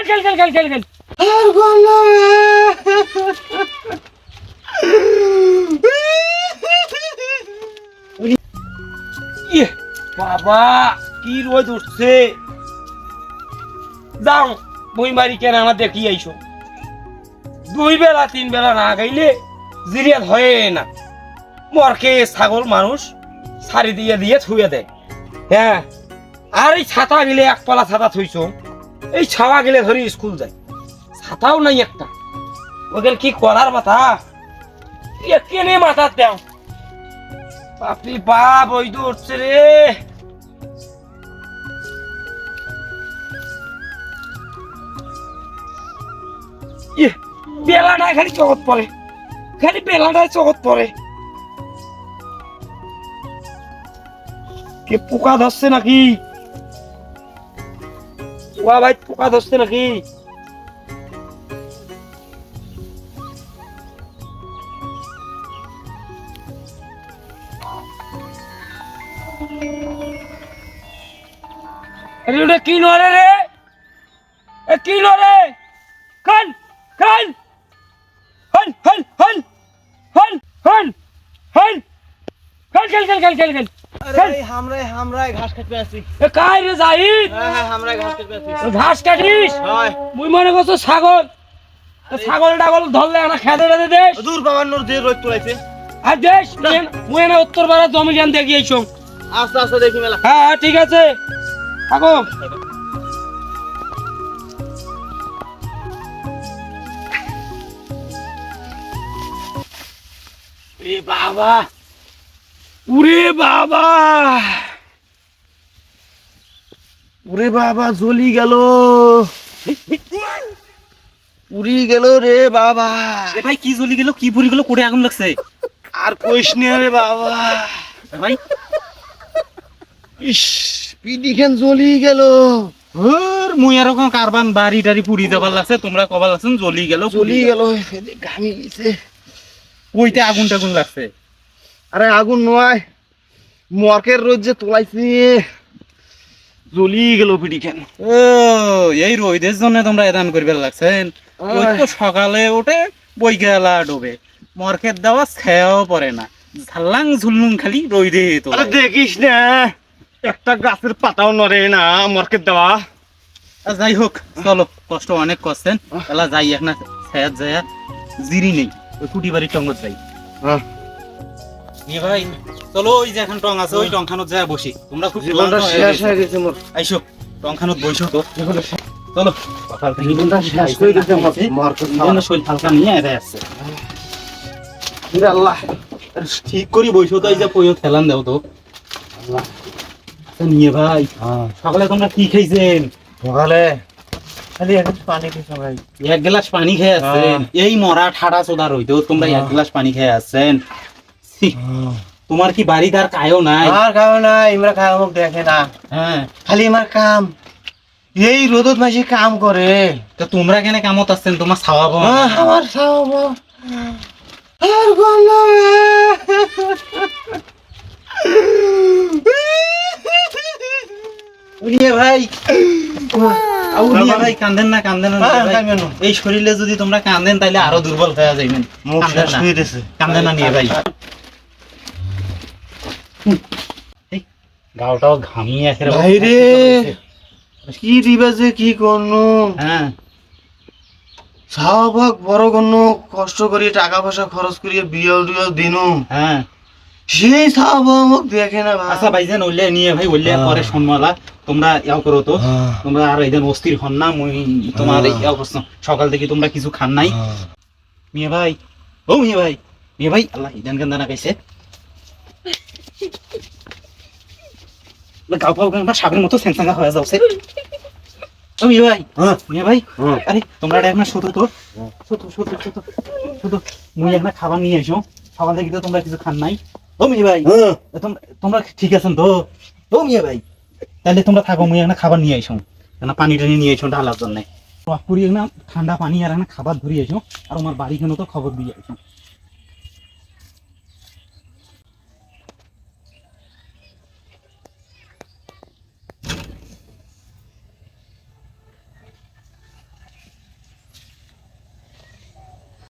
খেল আর গলা বাবা কি রোদ উঠছে যাও বই মারি কেন আমার দেখি আইসো 2 বেলা 3 বেলা না গাইলে জিরিয়াল হয় না মরকে ছাগল মানুষ সারি দিয়ে দিয়ে থুয়ে দেয় হ্যাঁ আর এই ছাতা গেলে একপালা ছাতা থুইছো এই ছাওয়া গেলে ধরি স্কুল যায় ছাতাও নাই একটা ওদের কি করার মাথা কেনে মাথা দেও বাপরে বাপ ওই তো উঠছে রে বেলাটায় খালি চকত পড়ে খালি বেলাটায় চকত পড়ে কে পোকা ধরছে নাকি ওয়া ভাই পোকা ধরছে নাকি আরে কি নরে রে এ কি নরে খান খান হল হল হল হল হল হল খেল আরে হামরাই ঘাস কাটতে আসি এ কাই রে জাহিদ হ্যাঁ হামরাই ঘাস কাটতে আসি ঘাস কাটিস হয় মুই মনে করছো ছাগল ছাগল টাগল ধরলে না খেতে রেতে দেশ দূর বাবার নূর দিয়ে রোদ তুলাইছে আর দেশ মুই না উত্তর পাড়া জমি জান দেখি আইছো আস্তে আস্তে দেখি মেলা হ্যাঁ ঠিক আছে থাকো এ বাবা উরে বাবা জ্বলি গেল পুরি গেল রে বাবা এ ভাই কি জ্বলি গেল কি পুরি গেল কোড়ে আগুন লাগছে আর কইস নে রে বাবা ভাই ইস পিডিখান জ্বলি গেল ওর মুই এরকম কারবান বাড়ি টাড়ি পুরি দেবার লাগছে তোমরা কবার লাগছেন জ্বলি গেল জ্বলি গেল ঘামি গেছে ওইটা আগুন টাগুন লাগছে আরে আগুন নয় মরকের রোদ যে তোলাইছি জ্বলি গেল পিডিখান ও এই রোদের জন্য তোমরা এদান করবে লাগছেন ওই তো সকালে ওঠে বই গেলা ডোবে মরকের দেওয়া ছায়াও পড়ে না ঝাল্লাং ঝুললুং খালি রোদে তো আরে দেখিস না একটা গাছের পাতাও নড়ে না মরকের দেওয়া যাই হোক চলো কষ্ট অনেক করছেন এলা যাই এখন ছায়াত যায় জিরি নেই ওই কুটি বাড়ির টঙ্গত যাই হ্যাঁ নিয়ে ভাই চলো ওই যে এখন টং আছে ওই টংখানত যায় বসি তোমরা খুব জীবনটা শেষ হয়ে গেছে মোর আইসো টংখানত বইসো তো চলো জীবনটা শেষ করে গেছে মরকের জীবনের শরীর হালকা নিয়ে এড়ে আসছে আল্লাহ ঠিক করি বইসো তো এই যে পয়ো খেলান দাও তো আল্লাহ আচ্ছা নিয়ে ভাই সকালে তোমরা কি খাইছেন সকালে খালি এক পানি খেয়েছি ভাই 1 গ্লাস পানি খেয়ে আসছেন এই মরা ঠাডা চোদা রইতেও তোমরা 1 গ্লাস পানি খেয়ে আসছেন ছি, তোমার কি বাড়ি তার কায়ও নাই আর খাও না ইমরা খাও মুখ দেখে না হ্যাঁ খালি আমার কাম এই রোদত মাঝে কাম করে তো তোমরা কেন কামত আসছেন তোমার ছাওয়াবো আমার খাওয়াব আর গলা উনিয়ে ভাই উনিয়ে ভাই কান্দেন না কান্দেন না হ্যাঁ, ভাই। কান্দেন না। এই শরীরে যদি তোমরা কান্দেন তাহলে আরো দুর্বল হয়ে যাইবেন মুখ কান্দেন শেষ না হয়ে গেছে কান্দেন না নিয়ে ভাই এই, গাওটাও ঘামিয়ে একেবারে ভাইরে কি দিবা যে কি করনু হ্যাঁ শাহবাগ বড় করনু কষ্ট করি টাকা পয়সা খরচ করিয়ে বিয়ল টিয়ল দিনু হ্যাঁ সেই শাহবাগ মুখ দেখে না ভাই আচ্ছা ভাইজান ওইলে নিয়ে ভাই ওইলে পরে শুনমালা তোমরা ইয়াও করো তো তোমরা আর এইদিন অস্থির হন না মুই তোমার ইয়াও করছো সকাল থেকে তোমরা কিছু খান নাই মিয়া ভাই ও মিয়া ভাই আল্লাহ ইদান গান দানা খাইছে গাও পাও গান সাগরের মতো সেনসাঙ্গা হয়ে যাচ্ছে ও মিয়া ভাই আরে তোমরা এখন শুধু তো শুধু মুই এখন খাবার নিয়ে এসো সকাল থেকে তো তোমরা কিছু খান নাই ও মিয়া ভাই তোমরা ঠিক আছেন তো ও মিয়া ভাই তাহলে তোমরা থাকো মুই এখন খাবার নিয়ে আইসো না পানি টানি নিয়ে আইসো ঢালার জন্য পুরি না ঠান্ডা পানি আর খাবার ধরিয়ে আইসো আর আমার বাড়ি কেন তো খবর দিয়ে আইসো